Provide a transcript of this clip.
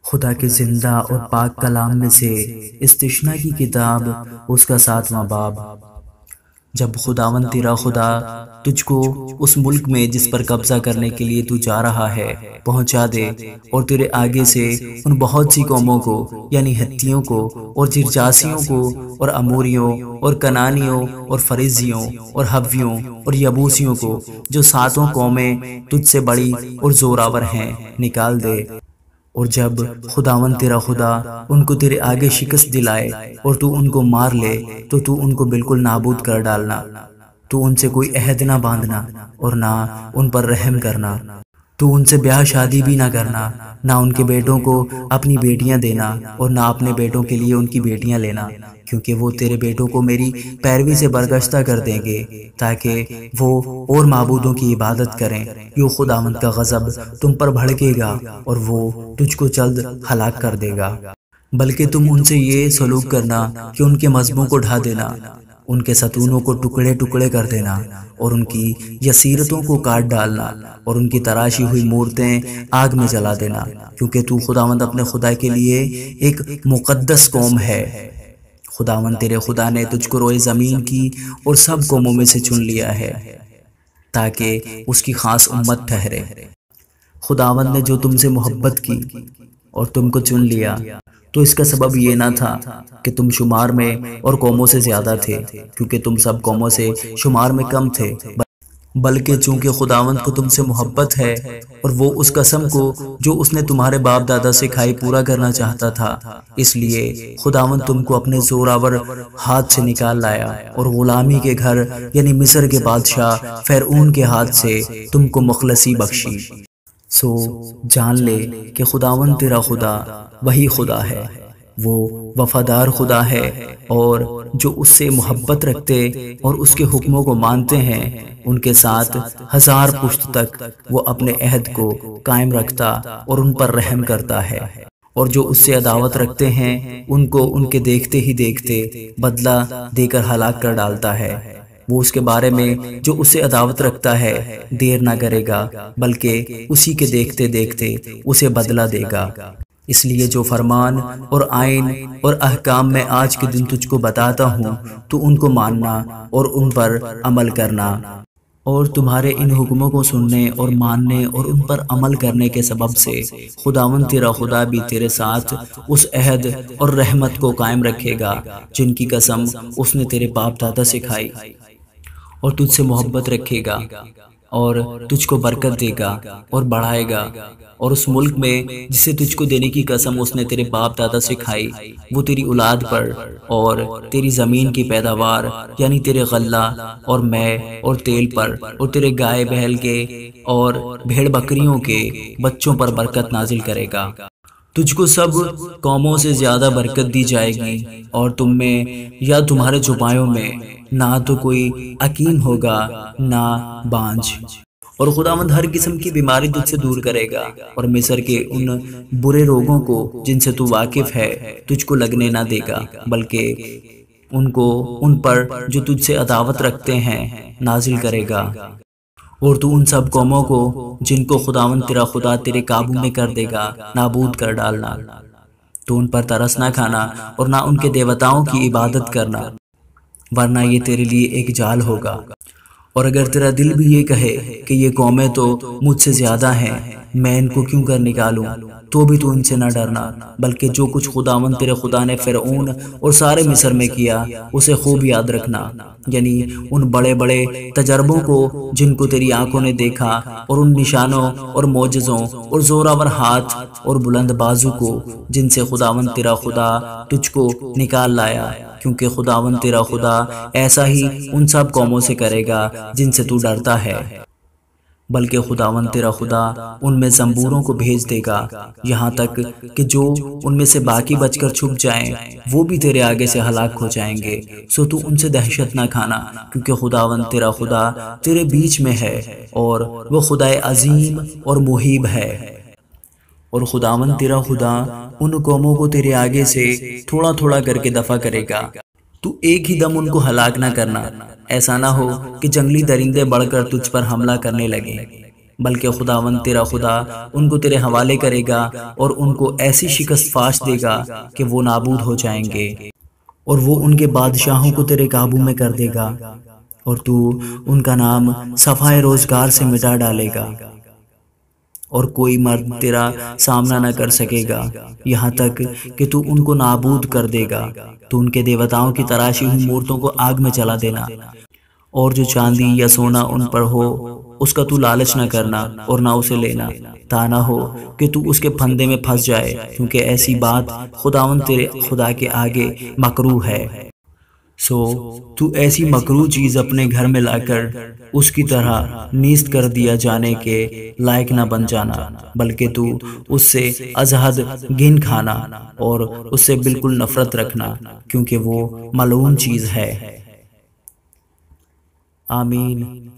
खुदा के जिंदा और पाक कलाम में से इस्तिश्ना की किताब उसका 7वां बाब। जब खुदावन तेरा खुदा तुझको उस मुल्क में जिस पर कब्जा करने के लिए तू जा रहा है पहुंचा दे, और तेरे आगे से उन बहुत सी कौमों को यानी हत्तियों को और जिरजासियों को और अमोरियों और कनानियों और फरिजियों और हव्वियों और यबूसियों को, जो सातों कौमें तुझसे बड़ी और जोरावर हैं, निकाल दे। और जब खुदावन तेरा खुदा उनको तेरे आगे शिकस्त दिलाए और तू उनको मार ले, तो तू उनको बिल्कुल नाबूद कर डालना। तू उनसे कोई अहद ना बांधना और ना उन पर रहम करना। तू उनसे ब्याह शादी भी ना करना, ना उनके बेटों को अपनी बेटियां देना और ना अपने बेटों के लिए उनकी बेटियां लेना, क्योंकि वो तेरे बेटों को मेरी पैरवी से बरगश्ता कर देंगे ताकि वो और माबूदों की इबादत करें। यूं खुदावंद का गज़ब तुम पर भड़केगा और वो तुझको जल्द हलाक कर देगा। बल्कि तुम उनसे ये सलूक करना कि उनके मज़हबों को ढा देना, उनके सतूनों को टुकड़े टुकड़े कर देना और उनकी यसीरतों को काट डालना और उनकी तराशी हुई मूर्तें आग में जला देना, क्योंकि तू खुदावंद अपने खुदा के लिए एक मुकद्दस कौम है। खुदावंद तेरे खुदा ने तुझको रोए ज़मीन की और सब कौमों में से चुन लिया है ताकि उसकी खास उम्मत ठहरे। खुदावंद ने जो तुमसे मोहब्बत की और तुमको चुन लिया, तो इसका सबब ये ना था कि तुम शुमार में और कौमों से ज्यादा थे, क्योंकि तुम सब कौमों से शुमार में कम थे, बल्कि चूंकि खुदावंद को तुमसे मोहब्बत है और वो उस कसम को जो उसने तुम्हारे बाप दादा से खाई पूरा करना चाहता था, इसलिए खुदावंद तुमको अपने जोरावर हाथ से निकाल लाया और गुलामी के घर यानी मिस्र के बादशाह फ़िरौन के हाथ से तुमको मुखलसी बख्शी। सो जान ले कि खुदावन तेरा खुदा वही खुदा है, वो वफादार खुदा है, और जो उससे मोहब्बत रखते और उसके हुक्मों को मानते हैं उनके साथ 1000 पुश्त तक वो अपने अहद को कायम रखता और उन पर रहम करता है। और जो उससे अदावत रखते हैं उनको उनके देखते ही देखते बदला देकर हलाक कर डालता है। वो उसके बारे में जो उससे अदावत रखता है देर ना करेगा, बल्कि उसी के देखते देखते उसे बदला देगा। इसलिए जो फरमान और आइन और अहकाम में आज के दिन तुझको बताता हूँ, तो उनको मानना और उन पर अमल करना। और तुम्हारे इन हुक्मों को सुनने और मानने और उन पर अमल करने के सबब से खुदावंद तेरा खुदा भी तेरे साथ उस अहद और रहमत को कायम रखेगा जिनकी कसम उसने तेरे बाप दादा से खाई, और तुझसे मोहब्बत रखेगा और तुझको बरकत देगा और बढ़ाएगा। और उस मुल्क में जिसे तुझको देने की कसम उसने तेरे बाप दादा से खाई, वो तेरी औलाद पर और तेरी ज़मीन की पैदावार यानी तेरे गल्ला और मै और तेल पर और तेरे गाय बैल के और भेड़ बकरियों के बच्चों पर बरकत नाजिल करेगा। तुझको सब कौमों से ज्यादा बरकत दी जाएगी, और तुम में या तुम्हारे चौपायों में ना तो कोई अकीम होगा ना बांझ। और खुदावंद हर किस्म की बीमारी तुझसे दूर करेगा और मिस्र के उन बुरे रोगों को जिनसे तू वाकिफ है तुझको लगने ना देगा, बल्कि उनको उन पर जो तुझसे अदावत रखते हैं नाजिल करेगा। और तू उन सब कौमों को जिनको खुदावंद तेरा खुदा तेरे काबू में कर देगा नाबूद कर डालना। तो उन पर तरस ना खाना और ना उनके देवताओं की इबादत करना, वरना ये तेरे लिए एक जाल होगा। और अगर तेरा दिल भी ये कहे कि ये कौमें तो मुझसे ज्यादा हैं, मैं इनको क्यों कर निकालूं, तो भी तू इनसे न डरना, बल्कि जो कुछ खुदावंद तेरे खुदा ने फ़िरौन और सारे मिस्र में किया उसे खूब याद रखना, यानी उन बड़े बड़े तजर्बों को जिनको तेरी आंखों ने देखा, और उन निशानों और मोजज़ों और जोरावर हाथ और बुलंद बाजू को जिनसे खुदावंद तेरा खुदा तुझको निकाल लाया, क्योंकि खुदावंद तेरा खुदा ऐसा ही उन सब कौमों से करेगा जिनसे तू डरता है। बल्कि खुदावंद तेरा खुदा उनमें ज़ंबूरों को भेज देगा, यहाँ तक कि जो उनमें से बाकी बचकर छुप जाएं वो भी तेरे आगे से हलाक हो जाएंगे। सो तू उनसे दहशत ना खाना, क्योंकि खुदावंद तेरा खुदा तेरे बीच में है और वो खुदाए अजीम और मुहीब है। और खुदावंद तेरा खुदा उन कौमों को तेरे आगे से थोड़ा थोड़ा करके दफा करेगा। तू एक ही दम उनको हलाक ना करना, ऐसा ना हो कि जंगली दरिंदे बढ़कर तुझ पर हमला करने लगे, बल्कि खुदावंद तेरा खुदा उनको तेरे हवाले करेगा और उनको ऐसी शिकस्त फाश देगा कि वो नाबूद हो जाएंगे, और वो उनके बादशाहों को तेरे काबू में कर देगा, और तू उनका नाम सफ़ाए रोज़गार से मिटा डालेगा, और कोई मर्द तेरा सामना न कर सकेगा, यहाँ तक कि तू उनको नाबूद कर देगा। तू उनके देवताओं की तराशी हुई मूर्तों को आग में जला देना, और जो चांदी या सोना उन पर हो उसका तू लालच न करना और ना उसे लेना, ता ना हो कि तू उसके फंदे में फंस जाए, क्योंकि ऐसी बात खुदावंद तेरे खुदा के आगे मकरूह है। सो तू ऐसी मकरूह चीज़ अपने घर में लाकर उसकी तरह नीस्त कर दिया जाने के लायक ना बन जाना, बल्कि तू उससे अजहद घिन खाना और उससे बिल्कुल नफरत रखना, क्योंकि वो मलऊन चीज़ है। आमीन।